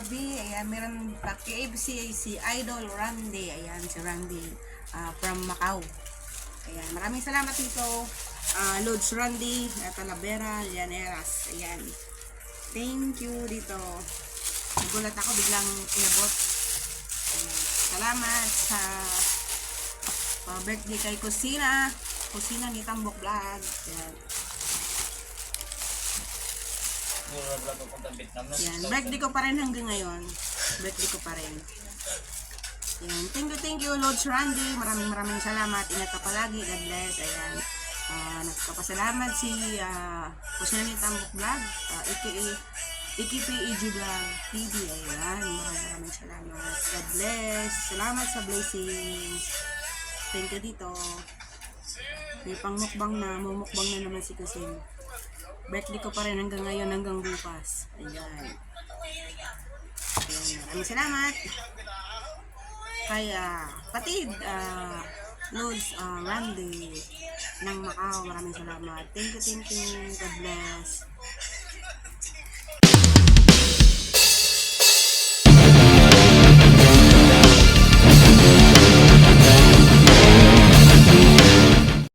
Barbie. Ayan, meron pa KFC si Idol Randy. Ayan, si Randy from Macau. Ayan, maraming salamat dito. Lods Randy, Talavera, Llaneras. Ayan. Thank you dito. Nagulat ako, biglang inabot. Ayan. Salamat sa birthday kay Kusina. Kusina ni Tambok Vlog. Ayan. Yan, birthday ko pa rin hanggang ngayon. Birthday ko pa rin. Yan, thank you Lord Randy. Maraming salamat. Ingat ka palagi. God bless. Ayan. Nagpapasalamat si Kusina ni Tambok Vlog, aka EG Vlog TV. Ayan, maraming salamat. God bless. Salamat sa blessings. Thank you dito. May pangmukbang na, mumukbang na naman si Kusina. Birthday ko pa rin hanggang ngayon, hanggang bukas. Ayan. Ayan. Maraming salamat. Kaya, patid, Lods Randy ng Macau. Maraming salamat. Thank you. God bless.